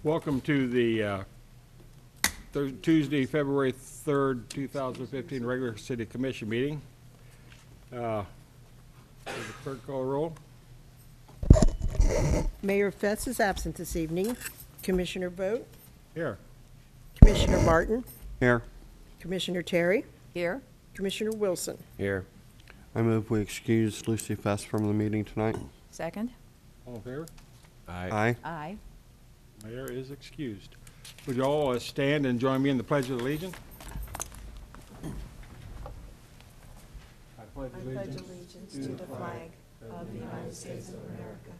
Welcome to the Tuesday, February 3rd, 2015 regular City Commission meeting. Will the clerk call the roll? Mayor Fetz is absent this evening. Commissioner Vogt? Here. Commissioner Martin? Here. Commissioner Terry? Here. Commissioner Wilson? Here. I move we excuse Lucy Fest from the meeting tonight. Second. All in favor? Aye. Aye. Mayor is excused. Would you all stand and join me in the Pledge of Allegiance? I pledge allegiance to the flag of the United States of America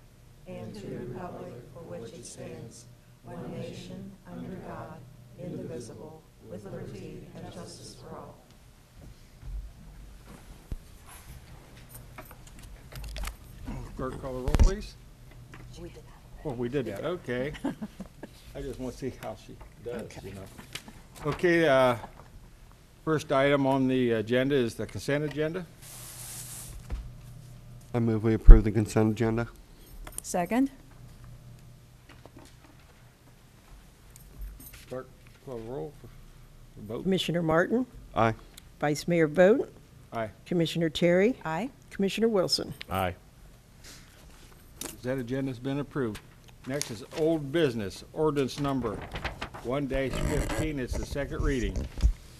and to the republic for which it stands, one nation, under God, indivisible, with liberty and justice for all. Clerk, call the roll, please. We did that. Oh, we did that, okay. I just want to see how she does, you know. Okay, first item on the agenda is the consent agenda. I move we approve the consent agenda. Second. Clerk, call the roll for vote. Commissioner Martin? Aye. Vice Mayor Vogt? Aye. Commissioner Terry? Aye. Commissioner Wilson? Aye. That agenda's been approved. Next is old business, ordinance number 1-15. It's the second reading.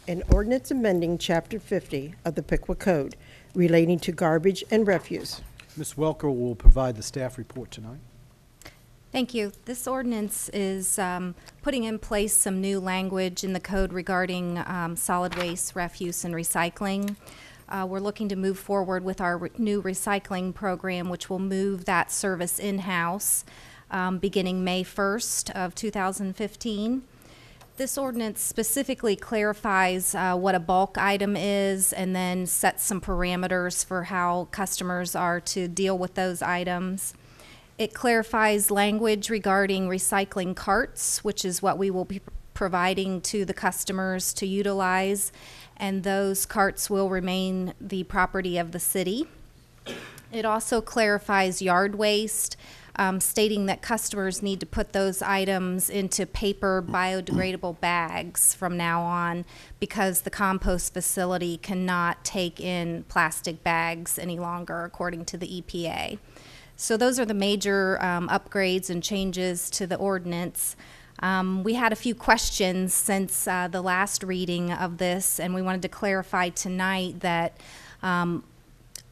An ordinance amending Chapter 50 of the Piqua Code relating to garbage and refuse. Ms. Welker will provide the staff report tonight. Thank you. This ordinance is putting in place some new language in the code regarding solid waste, refuse, and recycling. We're looking to move forward with our new recycling program, which will move that service in-house beginning May 1st of 2015. This ordinance specifically clarifies what a bulk item is and then sets some parameters for how customers are to deal with those items. It clarifies language regarding recycling carts, which is what we will be providing to the customers to utilize, and those carts will remain the property of the city. It also clarifies yard waste, stating that customers need to put those items into paper biodegradable bags from now on because the compost facility cannot take in plastic bags any longer, according to the EPA. So those are the major upgrades and changes to the ordinance. We had a few questions since the last reading of this, and we wanted to clarify tonight that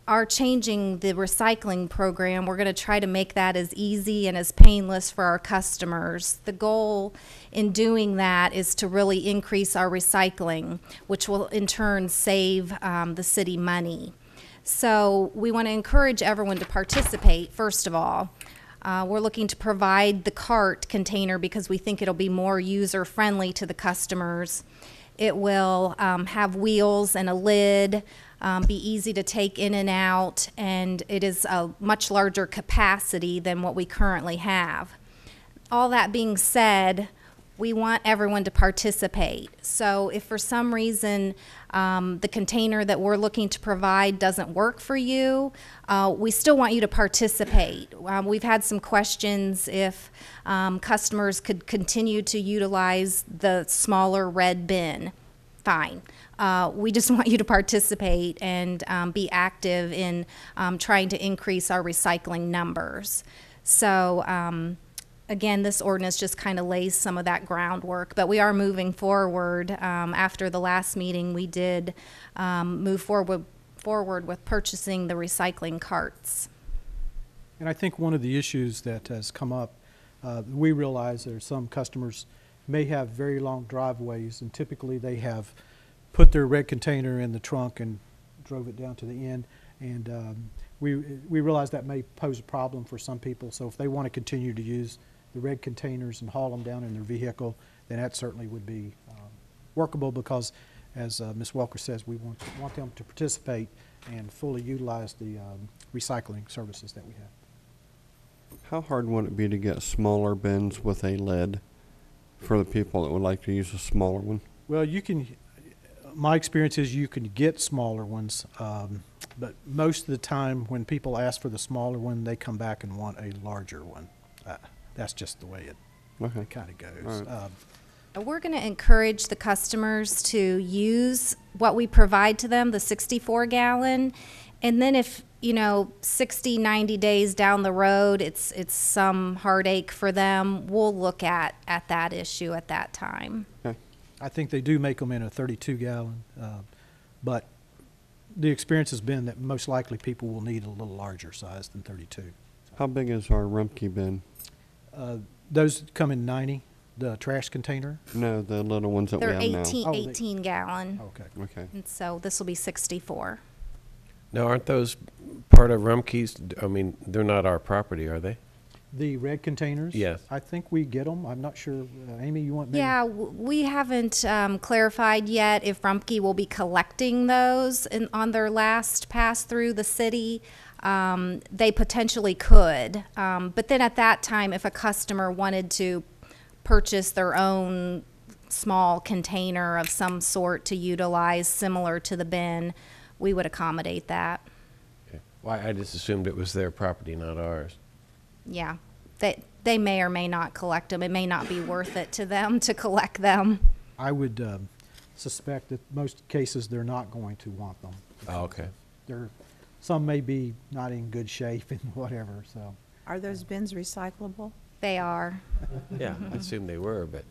our changing the recycling program, we're going to try to make that as easy and as painless for our customers. The goal in doing that is to really increase our recycling, which will in turn save the city money. So we want to encourage everyone to participate, first of all. We're looking to provide the cart container because we think it'll be more user-friendly to the customers. It will have wheels and a lid, be easy to take in and out, and it is a much larger capacity than what we currently have. All that being said, we want everyone to participate. So if for some reason the container that we're looking to provide doesn't work for you, we still want you to participate. We've had some questions if customers could continue to utilize the smaller red bin. Fine. We just want you to participate and be active in trying to increase our recycling numbers. So again, this ordinance just kind of lays some of that groundwork, but we are moving forward. After the last meeting, we did move forward with purchasing the recycling carts. And I think one of the issues that has come up, we realize there are some customers may have very long driveways, and typically they have put their red container in the trunk and drove it down to the end. And we realize that may pose a problem for some people. So if they want to continue to use the red containers and haul them down in their vehicle, then that certainly would be workable because, as Ms. Welker says, we want them to participate and fully utilize the recycling services that we have. How hard would it be to get smaller bins with a lid for the people that would like to use a smaller one? Well, you can, my experience is you can get smaller ones, but most of the time when people ask for the smaller one, they come back and want a larger one. That's just the way Okay. it kind of goes. All right. We're going to encourage the customers to use what we provide to them, the 64-gallon. And then if, 60, 90 days down the road, it's some heartache for them, we'll look at that issue at that time. Okay. I think they do make them in a 32-gallon, but the experience has been that most likely people will need a little larger size than 32. How big is our Rumpke bin? Those come in 90, the trash container. No, the little ones that They're we have 18, now. 18-gallon. Okay. Okay. And so this will be 64. Now, aren't those part of Rumpke's? I mean, they're not our property, are they? The red containers? Yes. I think we get them. I'm not sure. Amy, you want maybe? Yeah, we haven't clarified yet if Rumpke will be collecting those on their last pass through the city. They potentially could. But then at that time, if a customer wanted to purchase their own small container of some sort to utilize similar to the bin, we would accommodate that. Okay. Well, I just assumed it was their property, not ours. Yeah, they may or may not collect them. It may not be worth it to them to collect them. I would suspect that most cases they're not going to want them. Oh, okay. Some may be not in good shape and whatever, so. Are those bins recyclable? They are. Yeah, I assumed they were, but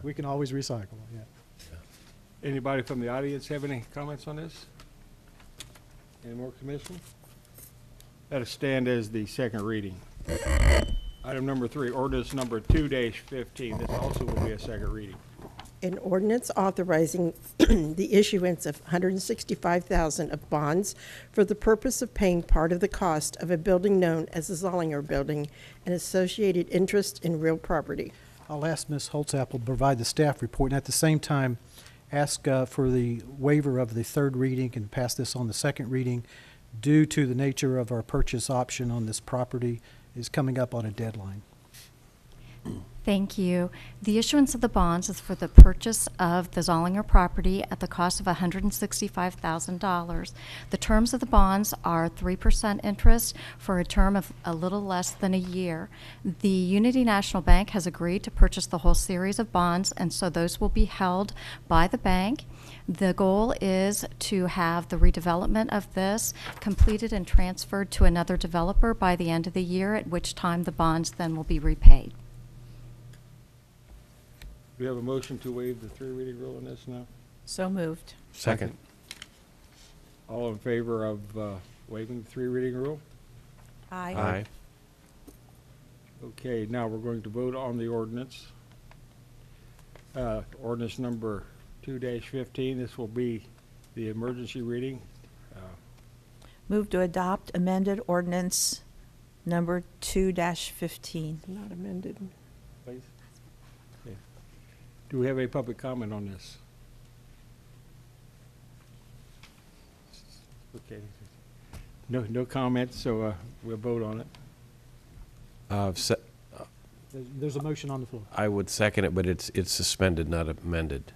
We can always recycle, yeah. Anybody from the audience have any comments on this? Any more, Commission? That'll stand as the second reading. Item number 3, ordinance number 2-15. This also will be a second reading. An ordinance authorizing the issuance of $165,000 of bonds for the purpose of paying part of the cost of a building known as the Zollinger Building and associated interest in real property. I'll ask Ms. Holtzapfel to provide the staff report, and at the same time, ask for the waiver of the third reading and pass this on the second reading due to the nature of our purchase option on this property is coming up on a deadline. Thank you. The issuance of the bonds is for the purchase of the Zollinger property at the cost of $165,000. The terms of the bonds are 3% interest for a term of a little less than a year. The Unity National Bank has agreed to purchase the whole series of bonds, and so those will be held by the bank. The goal is to have the redevelopment of this completed and transferred to another developer by the end of the year, at which time the bonds then will be repaid. Do we have a motion to waive the 3-reading rule on this now? So moved. second. All in favor of waiving the 3-reading rule? Aye. Aye. Okay, now we're going to vote on the ordinance. Ordinance number 2-15. This will be the emergency reading. Move to adopt amended ordinance number 2-15. Not amended. Please. Okay. Do we have a public comment on this? Okay. No comments, so we'll vote on it. There's a motion on the floor. I would second it, but it's suspended, not amended.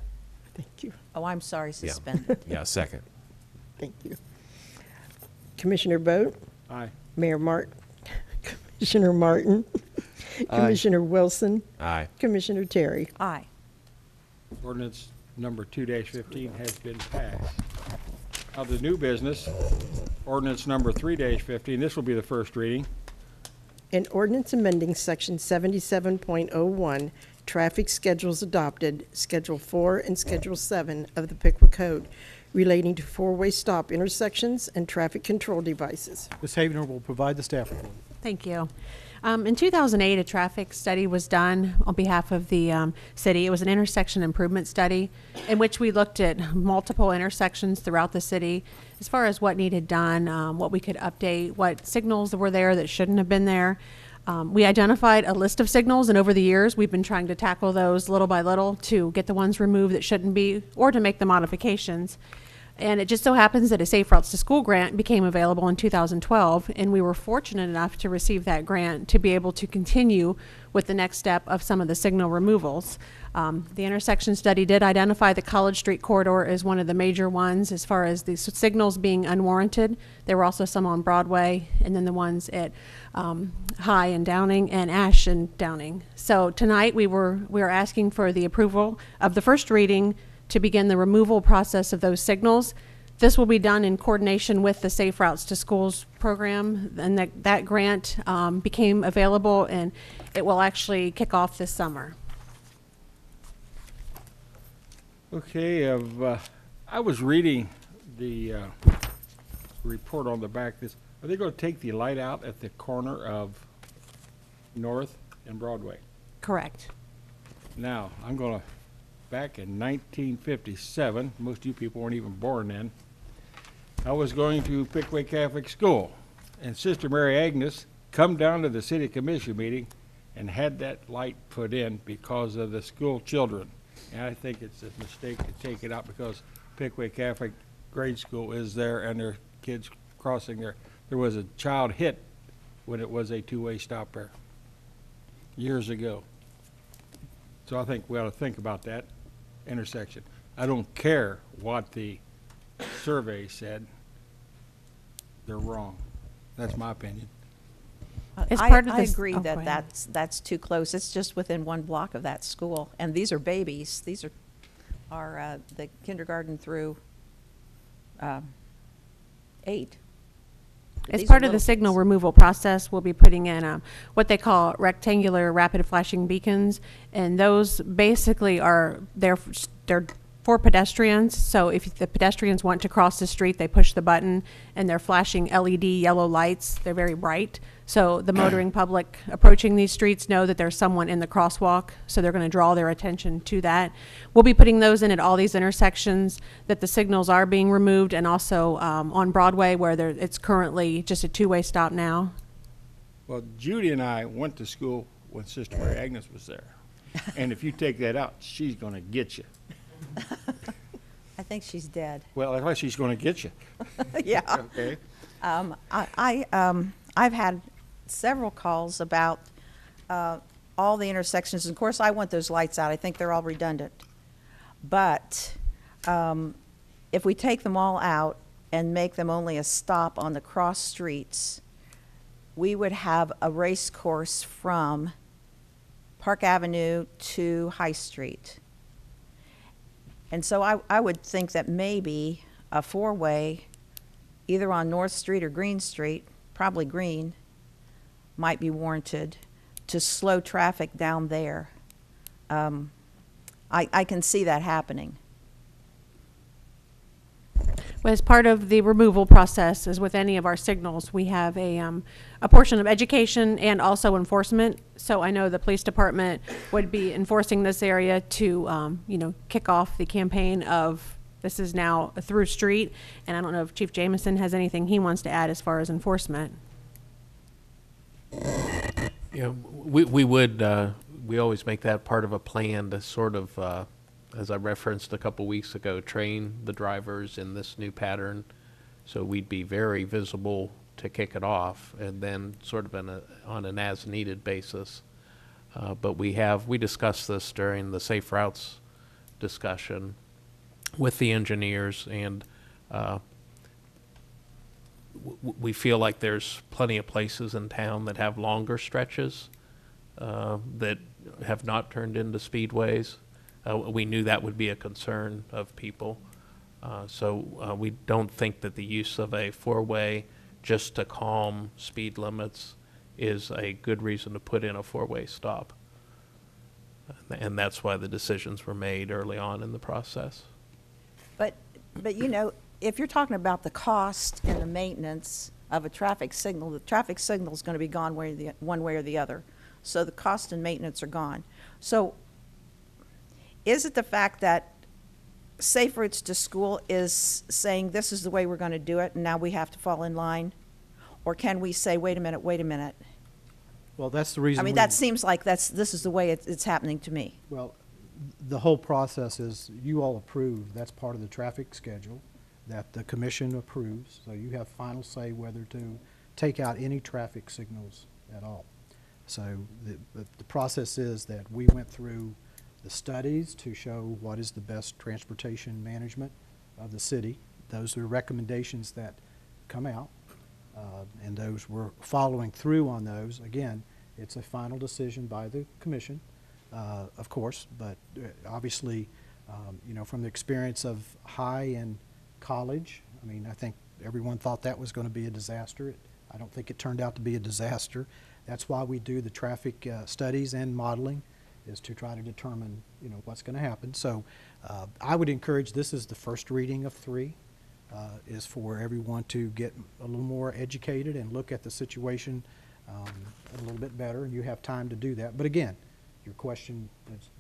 Thank you. Oh, I'm sorry, Yeah. suspended. Yeah, second. Thank you. Commissioner Boat, Aye. Mayor Commissioner Martin, Commissioner Wilson, Aye. Commissioner Terry. Aye. Ordinance number 2-15 has been passed. Now the new business, ordinance number 3-15. This will be the first reading. An ordinance amending Section 77.01, traffic schedules adopted, Schedule 4 and Schedule 7 of the Piqua Code relating to four-way stop intersections and traffic control devices. Ms. Havener will provide the staff report. Thank you. In 2008, a traffic study was done on behalf of the city. It was an intersection improvement study in which we looked at multiple intersections throughout the city as far as what needed done, what we could update, what signals were there that shouldn't have been there. We identified a list of signals, and over the years, we've been trying to tackle those little by little to get the ones removed that shouldn't be or to make the modifications. And it just so happens that a Safe Routes to School grant became available in 2012, and we were fortunate enough to receive that grant to be able to continue with the next step of some of the signal removals. The intersection study did identify the College Street corridor as one of the major ones as far as the signals being unwarranted. There were also some on Broadway, and then the ones at High and Downing and Ash and Downing. So tonight we are asking for the approval of the first reading to begin the removal process of those signals. This will be done in coordination with the Safe Routes to Schools program, and that grant became available, and it will actually kick off this summer. Okay, I was reading the report on the back. Are they going to take the light out at the corner of North and Broadway? Correct. Now, I'm going to, back in 1957, most of you people weren't even born then, I was going to Piqua Catholic School, and Sister Mary Agnes come down to the City Commission meeting and had that light put in because of the school children. And I think it's a mistake to take it out because Piqua Catholic grade school is there and there are kids crossing there. There was a child hit when it was a two-way stop there years ago. So I think we ought to think about that intersection. I don't care what the survey said. They're wrong. That's my opinion. As part of I this- agree oh, go that ahead. that's too close. It's just within one block of that school, and these are babies. These are the kindergarten through 8. As These are part of the little signal kids. removal process, we'll be putting in what they call rectangular rapid flashing beacons, and those basically are they're for pedestrians. So if the pedestrians want to cross the street, they push the button, and they're flashing LED yellow lights. They're very bright. So the motoring public approaching these streets know that there's someone in the crosswalk, so they're going to draw their attention to that. We'll be putting those in at all these intersections that the signals are being removed, and also on Broadway where it's currently just a two-way stop now. Well, Judy and I went to school when Sister Mary Agnes was there. And if you take that out, she's going to get you. I think she's dead. Well, unless she's going to get you. Yeah. Okay. I've had several calls about all the intersections. And of course, I want those lights out. I think they're all redundant. But if we take them all out and make them only a stop on the cross streets, we would have a race course from Park Avenue to High Street. And so I would think that maybe a four-way, either on North Street or Green Street, probably Green, might be warranted to slow traffic down there. I can see that happening. Well, as part of the removal process, as with any of our signals, we have a portion of education and also enforcement. So I know the police department would be enforcing this area to, kick off the campaign of this is now a through street. And I don't know if Chief Jameson has anything he wants to add as far as enforcement. Yeah, we always make that part of a plan to sort of, as I referenced a couple weeks ago, train the drivers in this new pattern. So we'd be very visible to kick it off, and then sort of on an as-needed basis. But we discussed this during the Safe Routes discussion with the engineers, and we feel like there's plenty of places in town that have longer stretches that have not turned into speedways. We knew that would be a concern of people. So we don't think that the use of a four-way just to calm speed limits is a good reason to put in a four-way stop. And that's why the decisions were made early on in the process. But if you're talking about the cost and the maintenance of a traffic signal, the traffic signal is going to be gone one way or the other. So the cost and maintenance are gone. So is it the fact that Safe Routes to School is saying this is the way we're going to do it and now we have to fall in line? Or can we say, wait a minute? Well, that's the reason. I mean, that seems like this is the way it's happening to me. Well, the whole process is you all approve. That's part of the traffic schedule. that the commission approves, so you have final say whether to take out any traffic signals at all. So the process is that we went through the studies to show what is the best transportation management of the city. Those are recommendations that come out, and those we're following through on those. Again, it's a final decision by the commission, of course, but obviously, you know, from the experience of high and college, I mean, I think everyone thought that was going to be a disaster. I don't think it turned out to be a disaster. That's why we do the traffic studies and modeling, is to try to determine, you know, what's going to happen. So I would encourage, this is the first reading of 3, is for everyone to get a little more educated and look at the situation a little bit better, and you have time to do that. But again, your question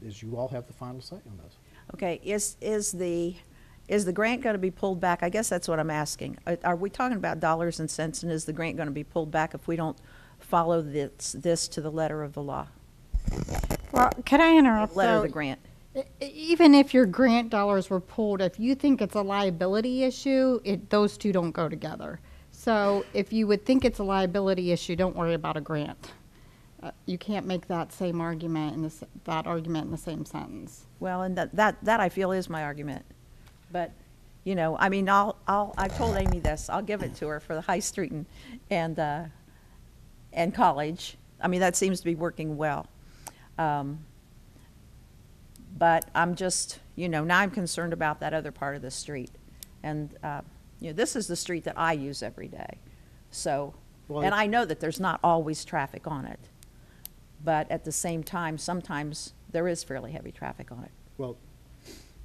is you all have the final say on this. Okay, is the grant going to be pulled back? I guess that's what I'm asking. Are we talking about dollars and cents, and is the grant going to be pulled back if we don't follow this to the letter of the law? Well, could I interrupt? Letter of though? the grant. Even if your grant dollars were pulled, if you think it's a liability issue, those two don't go together. So if you would think it's a liability issue, don't worry about a grant. You can't make that same argument in that argument in the same sentence. Well, and that I feel is my argument. But, you know, I mean, I've told Amy this. I'll give it to her for the High Street and College. I mean, that seems to be working well. But I'm just, you know, now I'm concerned about that other part of the street. And, you know, this is the street that I use every day. So, Well, and I know that there's not always traffic on it. But at the same time, sometimes there is fairly heavy traffic on it. Well,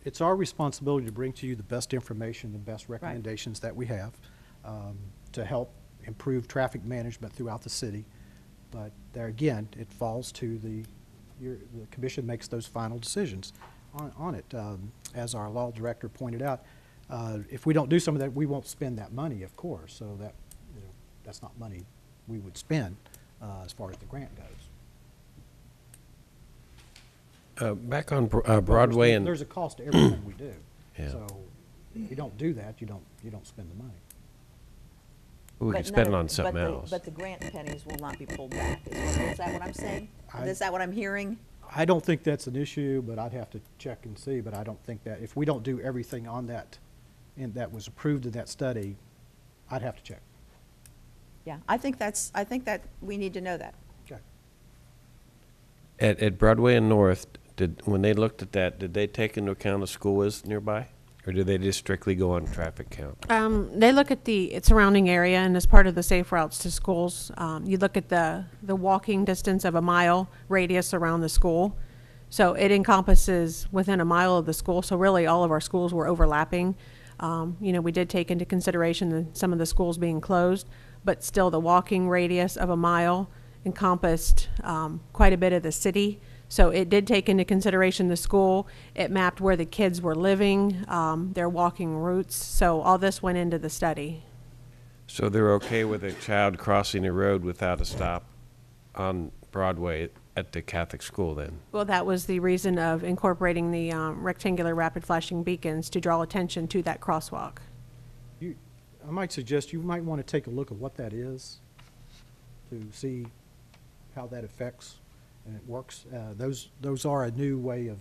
it's our responsibility to bring to you the best information, the best recommendations that we have to help improve traffic management throughout the city. But there again, it falls to the commission makes those final decisions on it. As our law director pointed out, if we don't do some of that, we won't spend that money, of course. So that, you know, that's not money we would spend as far as the grant goes. Back on Broadway and there's a cost to everything we do. Yeah. So if you don't do that, you don't spend the money. we could spend it on something else. But the grant pennies will not be pulled back. Is that what I'm saying? Is that what I'm hearing? I don't think that's an issue, but I'd have to check and see. But I don't think that if we don't do everything on that, and that was approved in that study, I'd have to check. Yeah, I think that we need to know that. Okay. At Broadway and North, when they looked at that, did they take into account the school is nearby? Or do they just strictly go on traffic count? They look at the surrounding area, and as part of the safe routes to schools, you look at the walking distance of a mile radius around the school. So it encompasses within a mile of the school. So really all of our schools were overlapping. You know, we did take into consideration some of the schools being closed, but still the walking radius of a mile encompassed quite a bit of the city. So it did take into consideration the school. It mapped where the kids were living, their walking routes. So all this went into the study. So they're okay with a child crossing the road without a stop on Broadway at the Catholic school then? Well, that was the reason of incorporating the rectangular rapid flashing beacons to draw attention to that crosswalk. I might suggest you might want to take a look at what that is to see how that affects and it works. Those are a new way of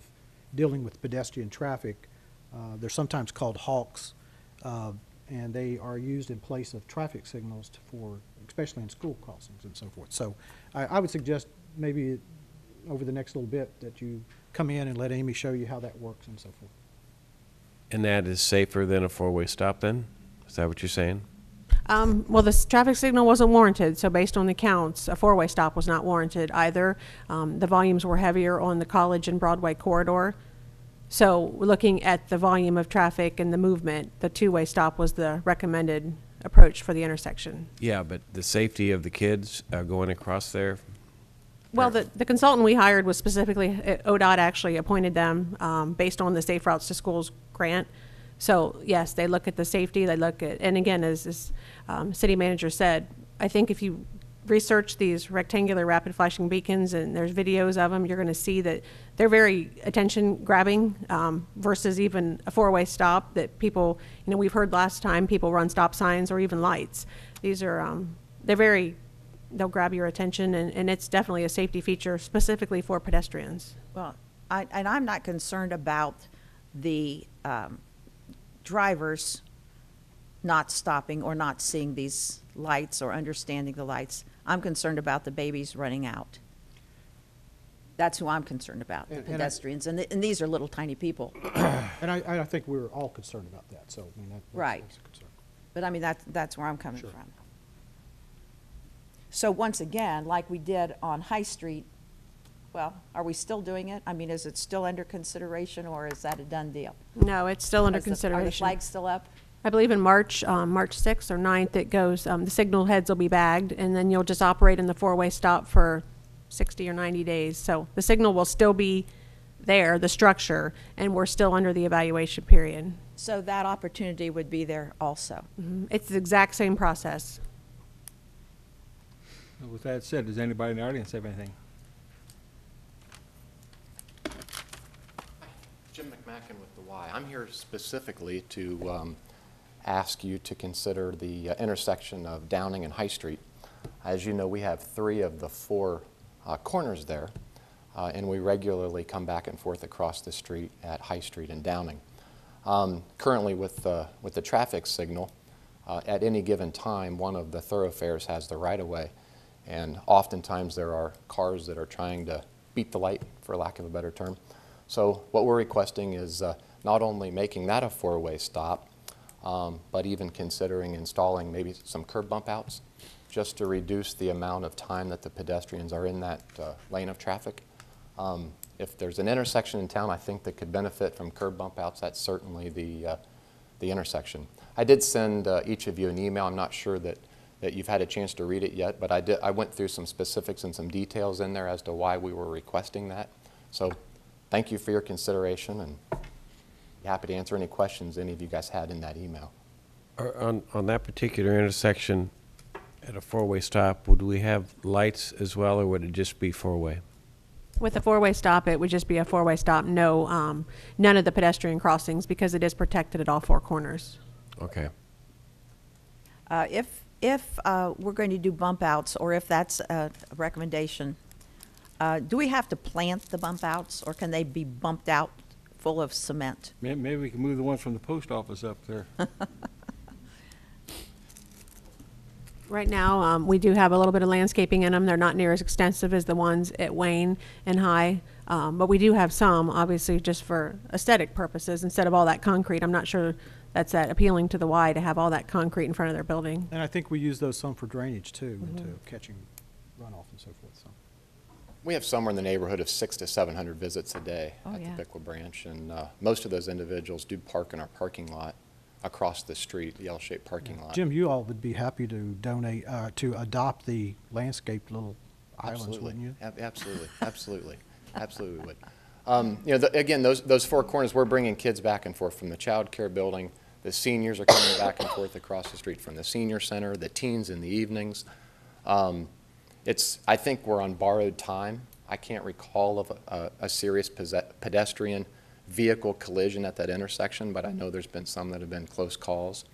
dealing with pedestrian traffic. They're sometimes called hawks, and they are used in place of traffic signals especially in school crossings and so forth. So I would suggest maybe over the next little bit that you come in and let Amy show you how that works and so forth. And that is safer than a four-way stop then? Is that what you're saying? Well, the traffic signal wasn't warranted, so based on the counts, a four-way stop was not warranted either. The volumes were heavier on the College and Broadway corridor. So looking at the volume of traffic and the movement, the two-way stop was the recommended approach for the intersection. Yeah, but the safety of the kids going across there? Well, the consultant we hired was specifically, ODOT actually appointed them based on the Safe Routes to Schools grant. So yes, they look at the safety, they look at, and again, as this city manager said, I think if you research these rectangular rapid flashing beacons, and there's videos of them, you're going to see that they're very attention grabbing versus even a four-way stop that people, you know, we've heard last time people run stop signs or even lights. These are, they'll grab your attention, and it's definitely a safety feature specifically for pedestrians. Well, I'm not concerned about the drivers not stopping or not seeing these lights or understanding the lights. I'm concerned about the babies running out. That's who I'm concerned about, the pedestrians, and these are little tiny people. And I think we're all concerned about that, so, I mean, that's Right. a concern. But I mean, that's where I'm coming Sure. from. So once again, like we did on High Street, well, are we still doing it? I mean, is it still under consideration, or is that a done deal? No, it's still under Are the consideration. flags still up? I believe in March 6th or 9th, it goes, the signal heads will be bagged, and then you'll just operate in the four-way stop for 60 or 90 days. So the signal will still be there, the structure, and we're still under the evaluation period. So that opportunity would be there also. It's the exact same process. With that said, does anybody in the audience have anything? Jim McMacken with the Y. I'm here specifically to ask you to consider the intersection of Downing and High Street. As you know, we have 3 of the 4 corners there, and we regularly come back and forth across the street at High Street and Downing. Currently, with the traffic signal, at any given time, one of the thoroughfares has the right-of-way, and oftentimes there are cars that are trying to beat the light, for lack of a better term. So what we're requesting is not only making that a 4-way stop, but even considering installing maybe some curb bump outs just to reduce the amount of time that the pedestrians are in that lane of traffic. If there's an intersection in town I think that could benefit from curb bump outs, that's certainly the intersection. I did send each of you an email. I'm not sure that you've had a chance to read it yet, but I went through some specifics and some details in there as to why we were requesting that. So thank you for your consideration, and happy to answer any questions any of you guys had in that email. On that particular intersection, at a 4-way stop, would we have lights as well, or would it just be 4-way? With a 4-way stop, it would just be a 4-way stop, no, none of the pedestrian crossings, because it is protected at all 4 corners. Okay. If we're going to do bump outs, or if that's a recommendation, do we have to plant the bump outs, or can they be bumped out full of cement? Maybe we can move the ones from the post office up there. Right now, we do have a little bit of landscaping in them. They're not near as extensive as the ones at Wayne and High, but we do have some, obviously, just for aesthetic purposes instead of all that concrete. I'm not sure that's that appealing to the Y to have all that concrete in front of their building. And I think we use those some for drainage too, and to catching runoff and so forth. So. We have somewhere in the neighborhood of 600 to 700 visits a day at the Piqua branch, and most of those individuals do park in our parking lot across the street, the L-shaped parking lot. Jim, you all would be happy to donate, to adopt the landscaped little islands, Absolutely. wouldn't you? Absolutely, absolutely, absolutely would. You know, again, those 4 corners, we're bringing kids back and forth from the child care building. The seniors are coming back and forth across the street from the senior center, the teens in the evenings. I think we're on borrowed time. I can't recall of a serious pedestrian vehicle collision at that intersection, but I know there's been some that have been close calls.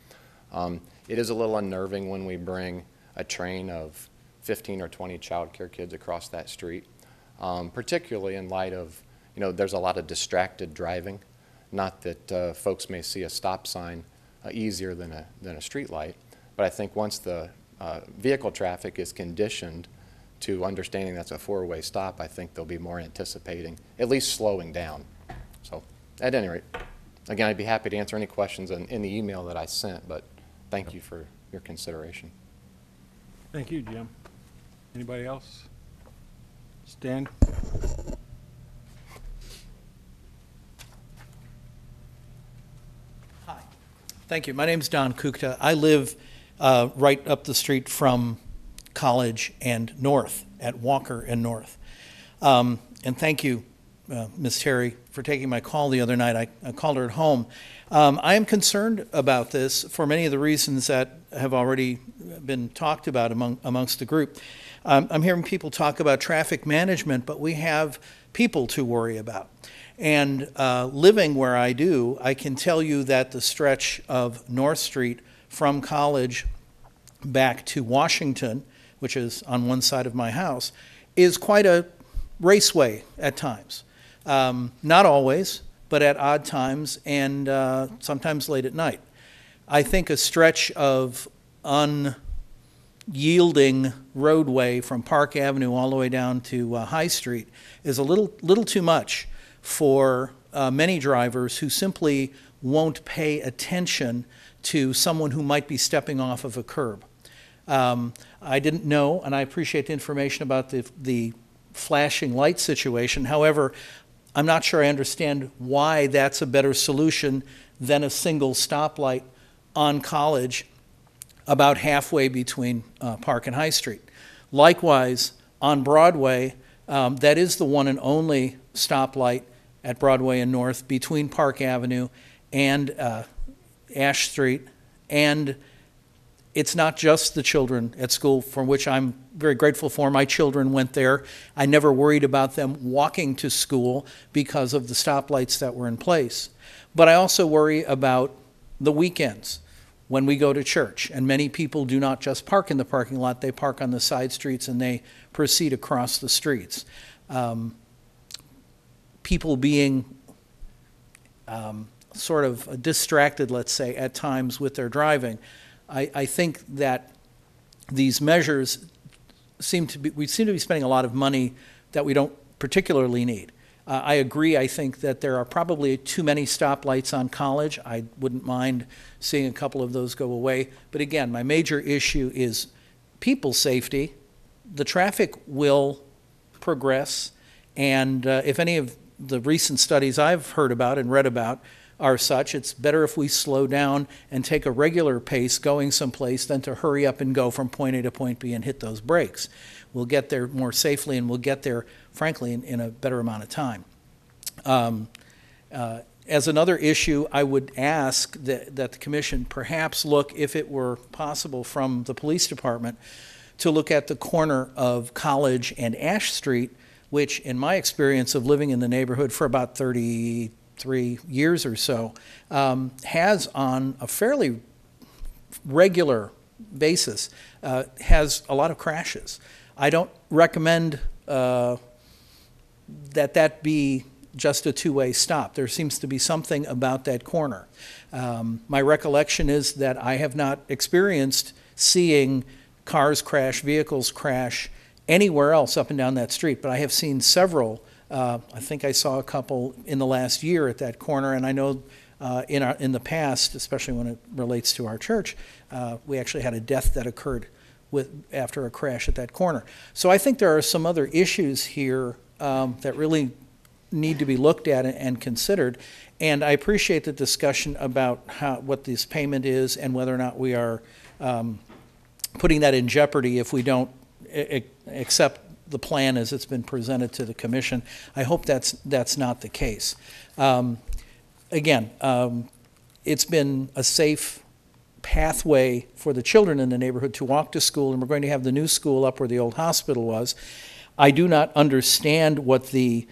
It is a little unnerving when we bring a train of 15 or 20 child care kids across that street, particularly in light of, you know, there's a lot of distracted driving. Not that folks may see a stop sign easier than a street light, but I think once the vehicle traffic is conditioned to understanding that's a 4-way stop, I think they'll be more anticipating, at least slowing down. So at any rate, again, I'd be happy to answer any questions in the email that I sent, but thank you for your consideration. Thank you, Jim. Anybody else? Stan? Hi. Thank you. My name's Don Kukta. I live right up the street from College and North, at Walker and North. And thank you, Ms. Terry, for taking my call the other night. I called her at home. I am concerned about this for many of the reasons that have already been talked about amongst the group. I'm hearing people talk about traffic management, but we have people to worry about. And living where I do, I can tell you that the stretch of North Street from College back to Washington, which is on one side of my house, is quite a raceway at times. Not always, but at odd times, and sometimes late at night. I think a stretch of unyielding roadway from Park Avenue all the way down to High Street is a little too much for many drivers who simply won't pay attention to someone who might be stepping off of a curb. I didn't know, and I appreciate the information about the flashing light situation. However, I'm not sure I understand why that's a better solution than a single stoplight on College about halfway between Park and High Street. Likewise, on Broadway, that is the one and only stoplight at Broadway and North between Park Avenue and Ash Street. And it's not just the children at school, for which I'm very grateful for. My children went there. I never worried about them walking to school because of the stoplights that were in place. But I also worry about the weekends when we go to church. And many people do not just park in the parking lot, they park on the side streets and they proceed across the streets. People being sort of distracted, let's say, at times with their driving. I think that these measures we seem to be spending a lot of money that we don't particularly need. I agree. I think that there are probably too many stoplights on College. I wouldn't mind seeing a couple of those go away. But again, my major issue is people safety. The traffic will progress. And if any of the recent studies I've heard about and read about are such, it's better if we slow down and take a regular pace going someplace than to hurry up and go from point A to point B and hit those brakes. We'll get there more safely, and we'll get there, frankly, in a better amount of time. As another issue, I would ask that the Commission perhaps look, if it were possible from the police department, to look at the corner of College and Ash Street, which, in my experience of living in the neighborhood for about 33 years or so, has on a fairly regular basis, has a lot of crashes. I don't recommend that be just a two-way stop. There seems to be something about that corner. My recollection is that I have not experienced seeing cars crash, vehicles crash anywhere else up and down that street, but I have seen several. I think I saw a couple in the last year at that corner, and I know in the past, especially when it relates to our church, we actually had a death that occurred after a crash at that corner. So I think there are some other issues here that really need to be looked at and considered, and I appreciate the discussion about what this payment is and whether or not we are putting that in jeopardy if we don't accept the plan as it's been presented to the Commission. I hope that's not the case. Again, it's been a safe pathway for the children in the neighborhood to walk to school, and we're going to have the new school up where the old hospital was. I do not understand what the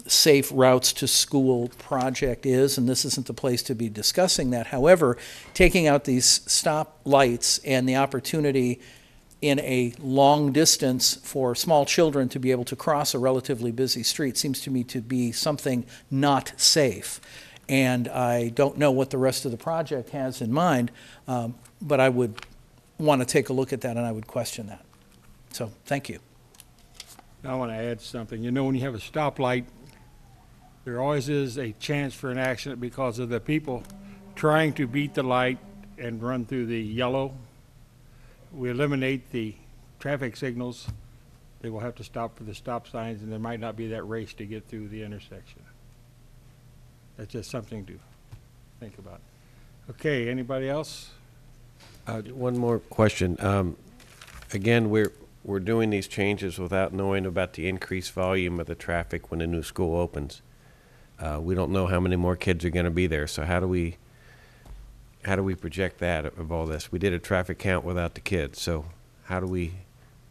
Safe Routes to School project is, and this isn't the place to be discussing that. However, taking out these stop lights and the opportunity in a long distance for small children to be able to cross a relatively busy street seems to me to be something not safe. And I don't know what the rest of the project has in mind, but I would want to take a look at that, and I would question that. So, thank you. I want to add something. You know, when you have a stoplight, there always is a chance for an accident because of the people trying to beat the light and run through the yellow. We eliminate the traffic signals, they will have to stop for the stop signs, and there might not be that race to get through the intersection. That's just something to think about. Okay, anybody else? One more question. Again, we're doing these changes without knowing about the increased volume of the traffic when the new school opens. We don't know how many more kids are going to be there, so how do we project that of all this? We did a traffic count without the kids, so how do we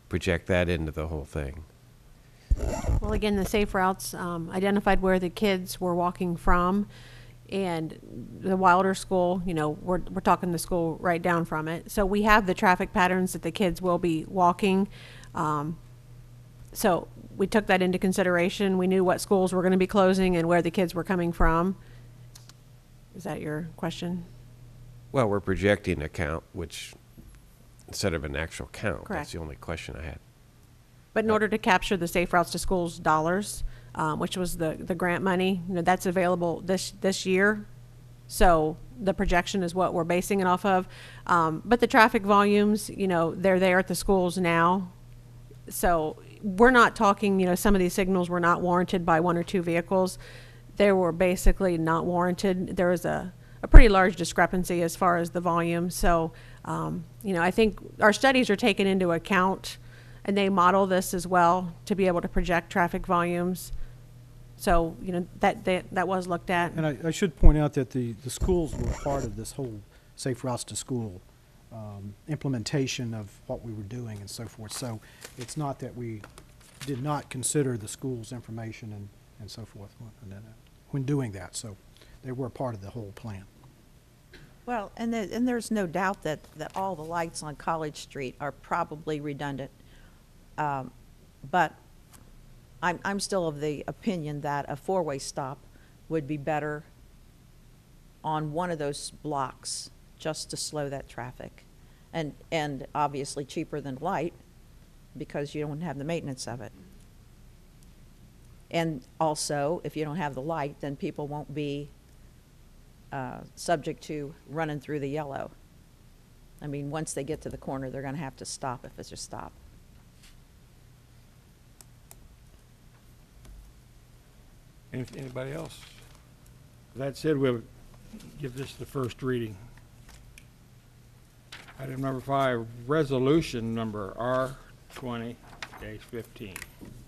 project that into the whole thing? Well, again, the safe routes identified where the kids were walking from, and the Wilder School, you know, we're talking the school right down from it. So we have the traffic patterns that the kids will be walking. So we took that into consideration. We knew what schools were going to be closing and where the kids were coming from. Is that your question? Well, we're projecting a count, which, instead of an actual count, Correct. that's the only question I had. But in order to capture the Safe Routes to Schools dollars, which was the grant money, you know, that's available this year. So the projection is what we're basing it off of. But the traffic volumes, you know, they're there at the schools now. So we're not talking, you know, some of these signals were not warranted by 1 or 2 vehicles. They were basically not warranted. There was a pretty large discrepancy as far as the volume. So, you know, I think our studies are taken into account, and they model this as well to be able to project traffic volumes. So, you know, that was looked at. And I should point out that the schools were part of this whole Safe Routes to School implementation of what we were doing and so forth. So it's not that we did not consider the school's information and so forth when doing that. So they were part of the whole plan. Well, and there's no doubt that all the lights on College Street are probably redundant. But I'm still of the opinion that a 4-way stop would be better on one of those blocks just to slow that traffic. And obviously cheaper than light because you don't have the maintenance of it. And also, if you don't have the light, then people won't be subject to running through the yellow. I mean, once they get to the corner, they're going to have to stop if it's a stop. Anybody else? That said, we'll give this the first reading. Item number 5, resolution number R20-15.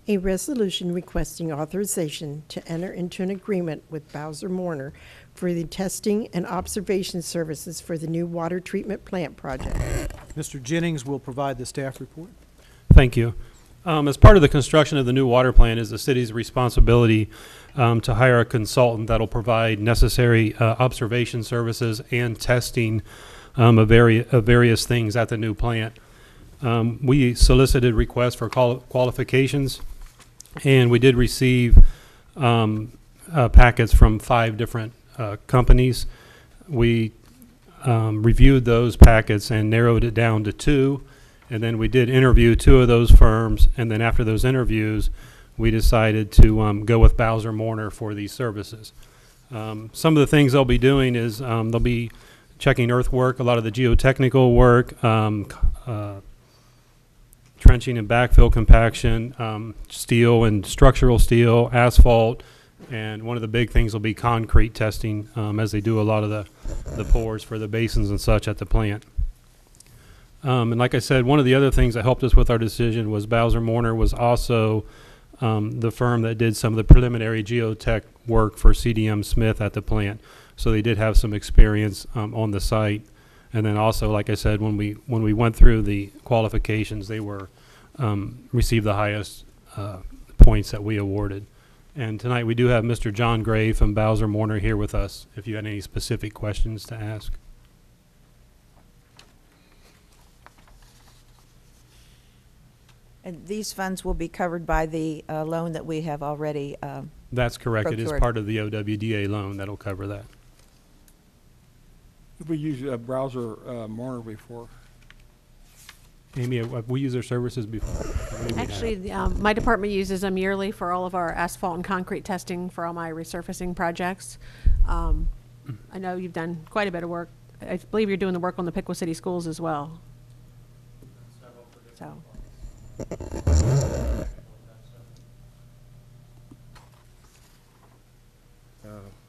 A resolution requesting authorization to enter into an agreement with Bowser Mourner for the testing and observation services for the new water treatment plant project. Mr. Jennings will provide the staff report. Thank you. As part of the construction of the new water plant is the city's responsibility to hire a consultant that'll provide necessary observation services and testing of various things at the new plant. We solicited requests for qualifications, and we did receive packets from 5 different companies. We reviewed those packets and narrowed it down to 2. And then we did interview 2 of those firms, and then after those interviews, we decided to go with Bowser Mourner for these services. Some of the things they'll be doing is they'll be checking earthwork, a lot of the geotechnical work, trenching and backfill compaction, steel and structural steel, asphalt, and one of the big things will be concrete testing as they do a lot of the pours for the basins and such at the plant. And like I said, one of the other things that helped us with our decision was Bowser Mourner was also the firm that did some of the preliminary geotech work for CDM Smith at the plant. So they did have some experience on the site. And then also, like I said, when we went through the qualifications, they were received the highest points that we awarded. And tonight we do have Mr. John Gray from Bowser Mourner here with us if you had any specific questions to ask. And these funds will be covered by the loan that we have already That's correct. procured. It is part of the OWDA loan that'll cover that. We used Bowser Mourner before. Amy, have we used their services before? Maybe we have. Actually, my department uses them yearly for all of our asphalt and concrete testing for all my resurfacing projects. I know you've done quite a bit of work. I believe you're doing the work on the Piqua City schools as well. So.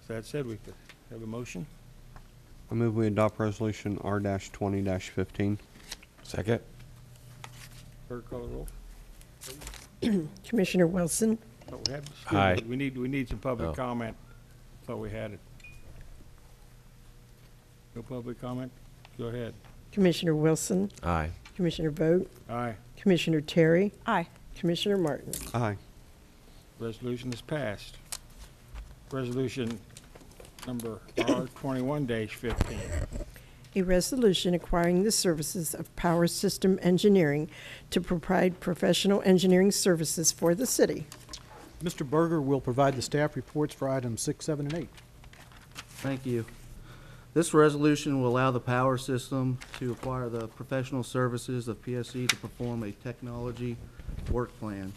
That said, we could have a motion. I move we adopt resolution R-20-15. Second. Clerk, call the roll. Commissioner Wilson, Oh, we have- Aye. We need some public Oh. comment. Thought we had it. No public comment? Go ahead. Commissioner Wilson, Aye. Commissioner Vogt, Aye. Commissioner Terry, Aye. Commissioner Martin. Aye. Resolution is passed. Resolution number R21-15. A resolution acquiring the services of Power System Engineering to provide professional engineering services for the city. Mr. Berger will provide the staff reports for items 6, 7, and 8. Thank you. This resolution will allow the Power System to acquire the professional services of PSE to perform a technology work plan.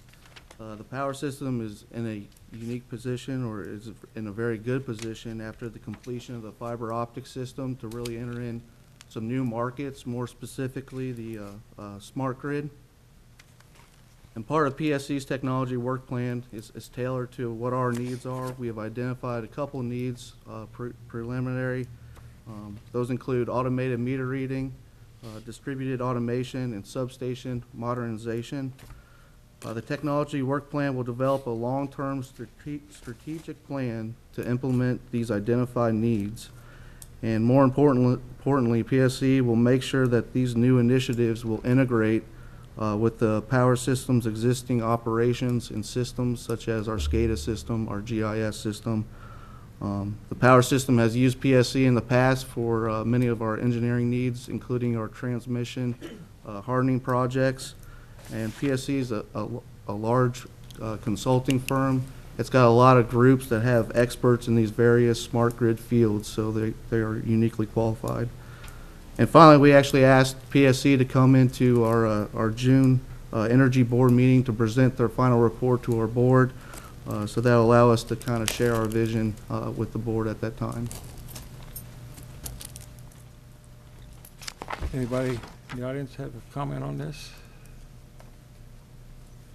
The Power System is in a unique position, or is in a very good position after the completion of the fiber optic system to really enter in some new markets, more specifically the smart grid. And part of PSC's technology work plan is tailored to what our needs are. We have identified a couple of needs, preliminary. Those include automated meter reading, distributed automation, and substation modernization. The technology work plan will develop a long-term strategic plan to implement these identified needs. And more importantly, PSC will make sure that these new initiatives will integrate with the Power System's existing operations and systems, such as our SCADA system, our GIS system. The Power System has used PSC in the past for many of our engineering needs, including our transmission hardening projects. And PSC is a large consulting firm. It's got a lot of groups that have experts in these various smart grid fields, so they are uniquely qualified. And finally, we actually asked PSC to come into our June Energy Board meeting to present their final report to our board. So that'll allow us to kind of share our vision with the board at that time. Anybody in the audience have a comment on this?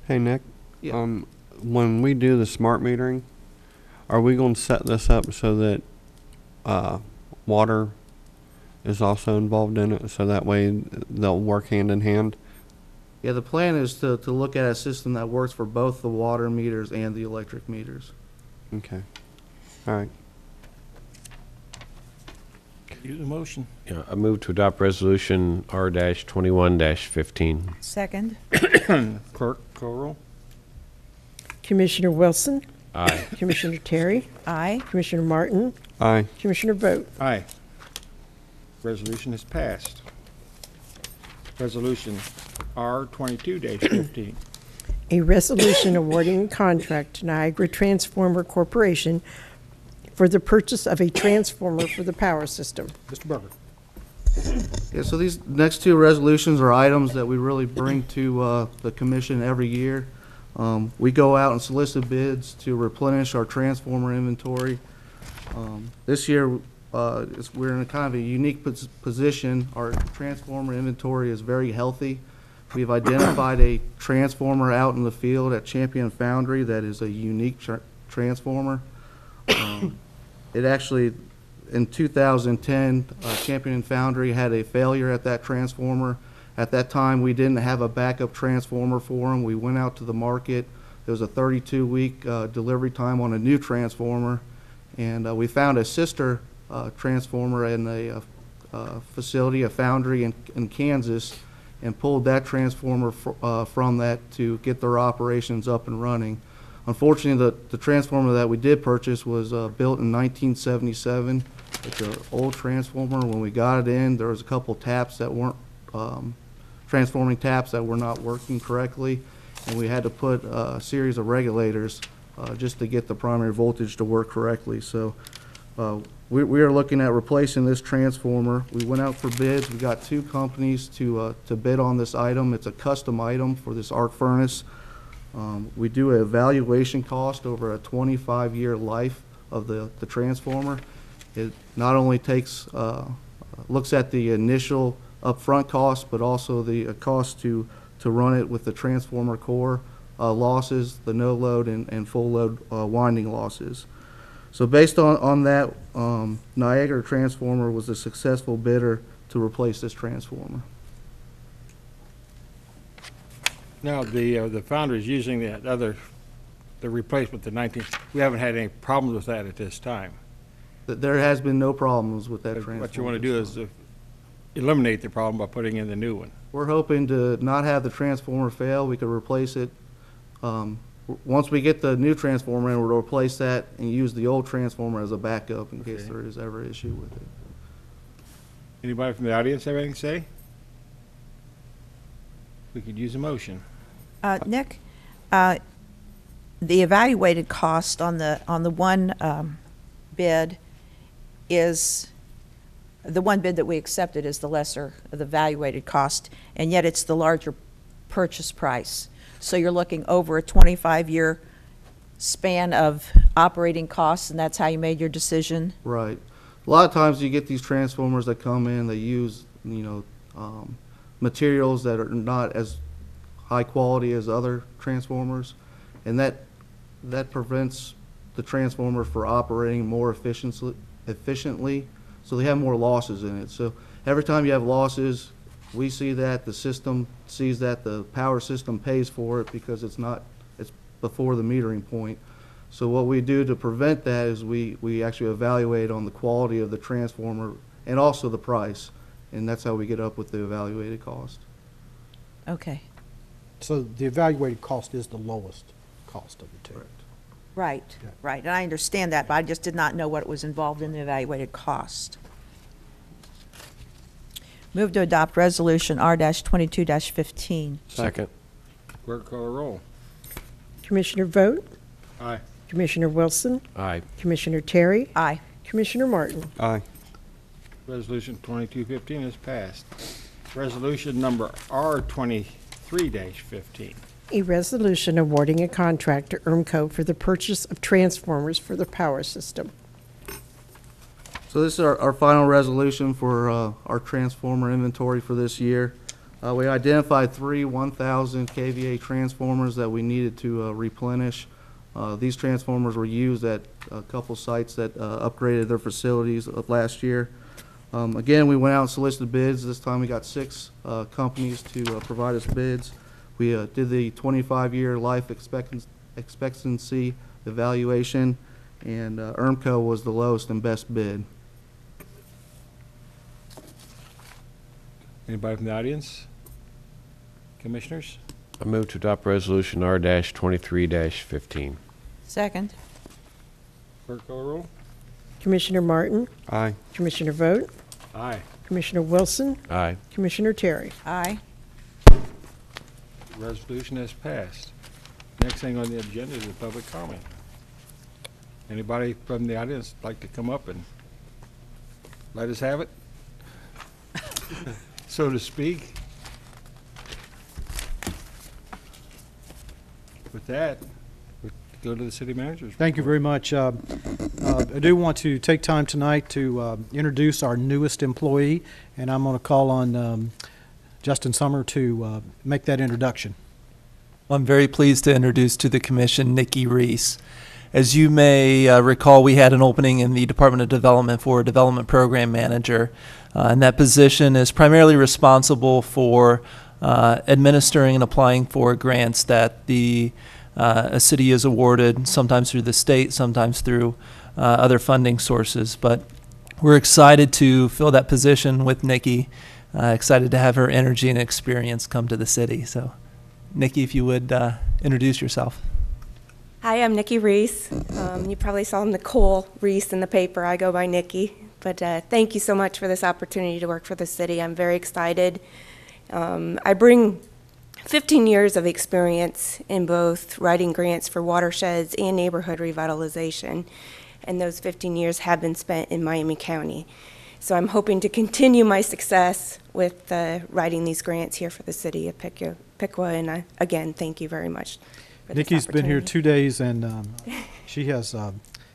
Hey, Nick. Yeah. When we do the smart metering, are we going to set this up so that water is also involved in it, so that way they'll work hand in hand? Yeah, the plan is to look at a system that works for both the water meters and the electric meters. Okay. All right. Use a motion. Yeah, I move to adopt resolution R-21-15. Second. Clerk, call roll. Commissioner Wilson, Aye. Commissioner Terry, Aye. Commissioner Martin, Aye. Commissioner Vogt. Aye. Resolution is passed. Resolution R22-15. A resolution awarding a contract to Niagara Transformer Corporation for the purchase of a transformer for the Power System. Mr. Berger. Yeah, so these next two resolutions are items that we really bring to the commission every year. We go out and solicit bids to replenish our transformer inventory. This year, we're in a kind of a unique position. Our transformer inventory is very healthy. We've identified a transformer out in the field at Champion Foundry that is a unique transformer. It actually, in 2010, Champion Foundry had a failure at that transformer. At that time, we didn't have a backup transformer for them. We went out to the market. There was a 32-week delivery time on a new transformer, and we found a sister transformer in a facility, a foundry in Kansas, and pulled that transformer from that to get their operations up and running. Unfortunately, the transformer that we did purchase was built in 1977. It's an old transformer. When we got it in, there was a couple taps that weren't, transforming taps that were not working correctly, and we had to put a series of regulators just to get the primary voltage to work correctly. So we are looking at replacing this transformer. We went out for bids. We got two companies to bid on this item. It's a custom item for this arc furnace. We do an evaluation cost over a 25-year life of the transformer. It not only takes, looks at the initial upfront cost, but also the cost to run it with the transformer core losses, the no load and full load winding losses. So based on that, Niagara Transformer was a successful bidder to replace this transformer. Now, the foundry is using the replacement, we haven't had any problems with that at this time. There has been no problems with that transformer. What you want to do is eliminate the problem by putting in the new one. We're hoping to not have the transformer fail. We could replace it. Once we get the new transformer in, we'll replace that and use the old transformer as a backup in case Okay. there is ever an issue with it. Anybody from the audience have anything to say? We could use a motion. Nick, the evaluated cost on the one bid is, the one bid that we accepted is the lesser of the evaluated cost, and yet it's the larger purchase price. So you're looking over a 25-year span of operating costs, and that's how you made your decision? Right. A lot of times you get these transformers that come in, they use, materials that are not as high quality as other transformers, and that prevents the transformer from operating more efficiently, so they have more losses in it. So every time you have losses, we see that, the system sees that, the power system pays for it because it's before the metering point. So what we do to prevent that is we actually evaluate on the quality of the transformer and also the price, and that's how we get up with the evaluated cost. Okay. So the evaluated cost is the lowest cost of the two. Right, Okay. right, and I understand that, but I just did not know what was involved in the evaluated cost. Move to adopt Resolution R-22-15. Second. Clerk call a roll. Commissioner Vogt, Aye. Commissioner Wilson, Aye. Commissioner Terry, Aye. Commissioner Martin. Aye. Resolution 2215 is passed. Resolution number R-23-15. A resolution awarding a contract to ERMCO for the purchase of transformers for the power system. So this is our final resolution for our transformer inventory for this year. We identified 3 1,000 kVA transformers that we needed to replenish. These transformers were used at a couple sites that upgraded their facilities last year. Again, we went out and solicited bids. This time we got 6 companies to provide us bids. We did the 25-year life expectancy evaluation, and ERMCO was the lowest and best bid. Anybody from the audience? Commissioners? I move to adopt resolution R-23-15. Second. Clerk call a roll. Commissioner Martin, Aye. Commissioner Vogt, Aye. Commissioner Wilson, Aye. Commissioner Terry. Aye. Resolution has passed. Next thing on the agenda is the public comment. Anybody from the audience like to come up and let us have it? So to speak? With that, we go to the city manager's Thank you report. very much. I do want to take time tonight to introduce our newest employee, and I'm going to call on Justin Summer to make that introduction. I'm very pleased to introduce to the Commission Nikki Reese. As you may recall, we had an opening in the Department of Development for a Development Program Manager, and that position is primarily responsible for administering and applying for grants that a city is awarded, sometimes through the state, sometimes through other funding sources. But we're excited to fill that position with Nikki, excited to have her energy and experience come to the city. So, Nikki, if you would introduce yourself. Hi, I'm Nikki Reese. You probably saw Nicole Reese in the paper. I go by Nikki. But thank you so much for this opportunity to work for the city. I'm very excited. I bring 15 years of experience in both writing grants for watersheds and neighborhood revitalization, and those 15 years have been spent in Miami County. So I'm hoping to continue my success with writing these grants here for the city of Piqua, and again, thank you very much for this Nikki's been here opportunity. 2 days, and she has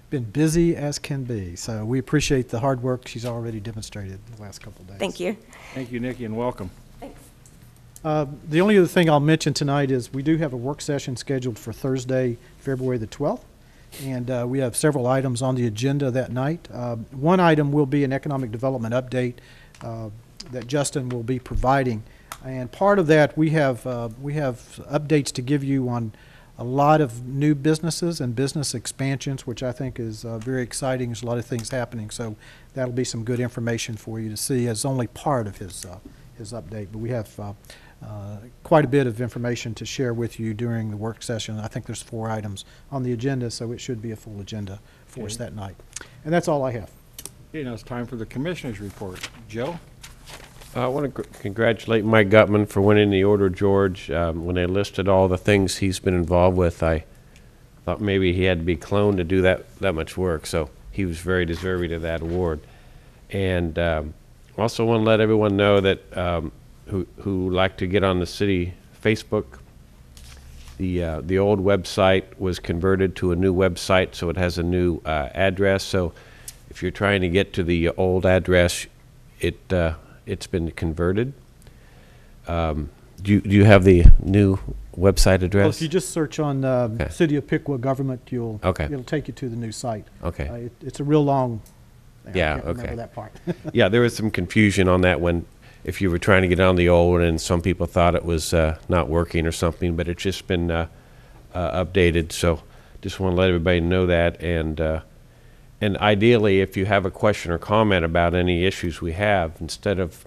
been busy as can be. So we appreciate the hard work she's already demonstrated the last couple of days. Thank you. Thank you, Nikki, and welcome. Thanks. The only other thing I'll mention tonight is we do have a work session scheduled for Thursday, February the 12th, and we have several items on the agenda that night. One item will be an economic development update that Justin will be providing, and part of that we have updates to give you on a lot of new businesses and business expansions, which I think is very exciting. There's a lot of things happening, so that'll be some good information for you to see as only part of his update. But we have quite a bit of information to share with you during the work session. I think there's 4 items on the agenda, so it should be a full agenda for us that night. And that's all I have. Okay, now it's time for the commissioner's report. Joe? I want to congratulate Mike Gutman for winning the Order of George. When they listed all the things he's been involved with, I thought maybe he had to be cloned to do that much work. So he was very deserving of that award. And also want to let everyone know that who like to get on the city Facebook. The old website was converted to a new website, so it has a new address. So if you're trying to get to the old address, it's been converted. Do you have the new website address? Well, if you just search on Okay. City of Piqua Government, Okay. it'll take you to the new site. Okay. It's a real long. Yeah, I can't okay. remember that part. Yeah, there was some confusion on that one. If you were trying to get on the old one, and some people thought it was not working or something, but it's just been updated. So just want to let everybody know that. And ideally, if you have a question or comment about any issues we have, instead of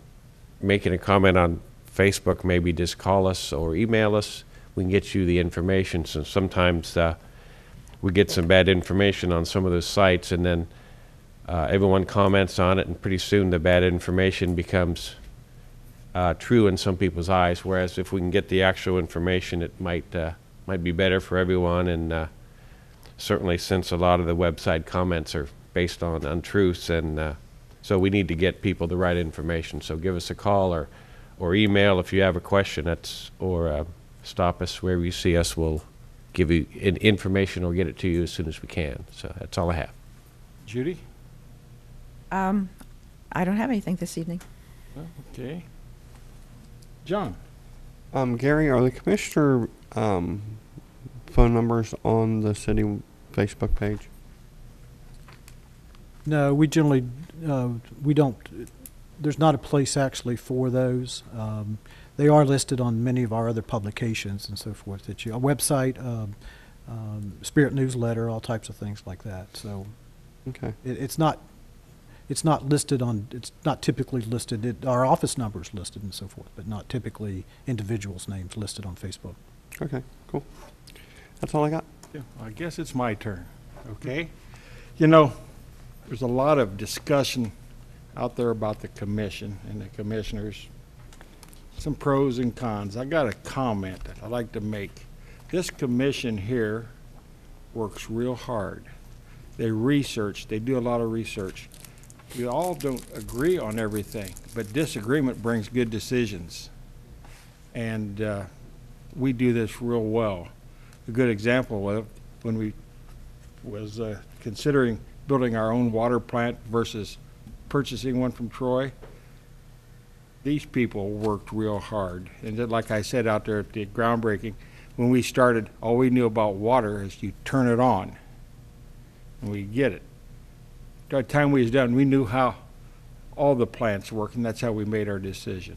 making a comment on Facebook, maybe just call us or email us. We can get you the information. So sometimes we get some bad information on some of those sites, and then everyone comments on it, and pretty soon the bad information becomes true in some people's eyes. Whereas if we can get the actual information, it might be better for everyone. And certainly, since a lot of the website comments are based on untruths, and so we need to get people the right information. So give us a call or email if you have a question. Or stop us wherever you see us. We'll give you information or get it to you as soon as we can. So that's all I have. Judy? I don't have anything this evening. Okay. John? Gary, are the commissioner phone numbers on the city Facebook page? No, we generally, we don't, there's not a place actually for those. They are listed on many of our other publications and so forth, a website, Spirit newsletter, all types of things like that. So Okay. it's not listed on, it's not typically listed, our office number is listed and so forth, but not typically individuals' names listed on Facebook. Okay, cool. That's all I got. Yeah, I guess it's my turn, okay? You know, there's a lot of discussion out there about the commission and the commissioners, some pros and cons. I got a comment that I'd like to make. This commission here works real hard. They research, they do a lot of research. We all don't agree on everything, but disagreement brings good decisions. And we do this real well. A good example of when we was considering building our own water plant versus purchasing one from Troy. These people worked real hard. And then, like I said out there at the groundbreaking, when we started, all we knew about water is you turn it on and we get it. By the time we was done, we knew how all the plants work, and that's how we made our decision.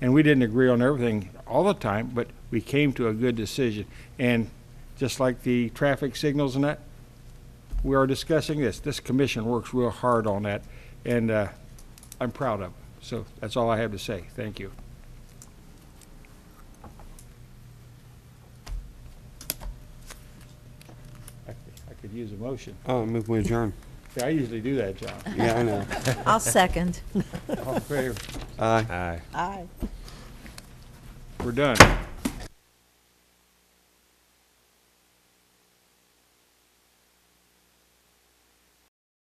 And we didn't agree on everything all the time, but we came to a good decision. And just like the traffic signals and that, we are discussing this. This commission works real hard on that, and I'm proud of them. So that's all I have to say. Thank you. I could use a motion. Move we adjourn. Yeah, I usually do that, John. Yeah, I know. I'll second. All in favor? Aye. Aye. Aye. We're done.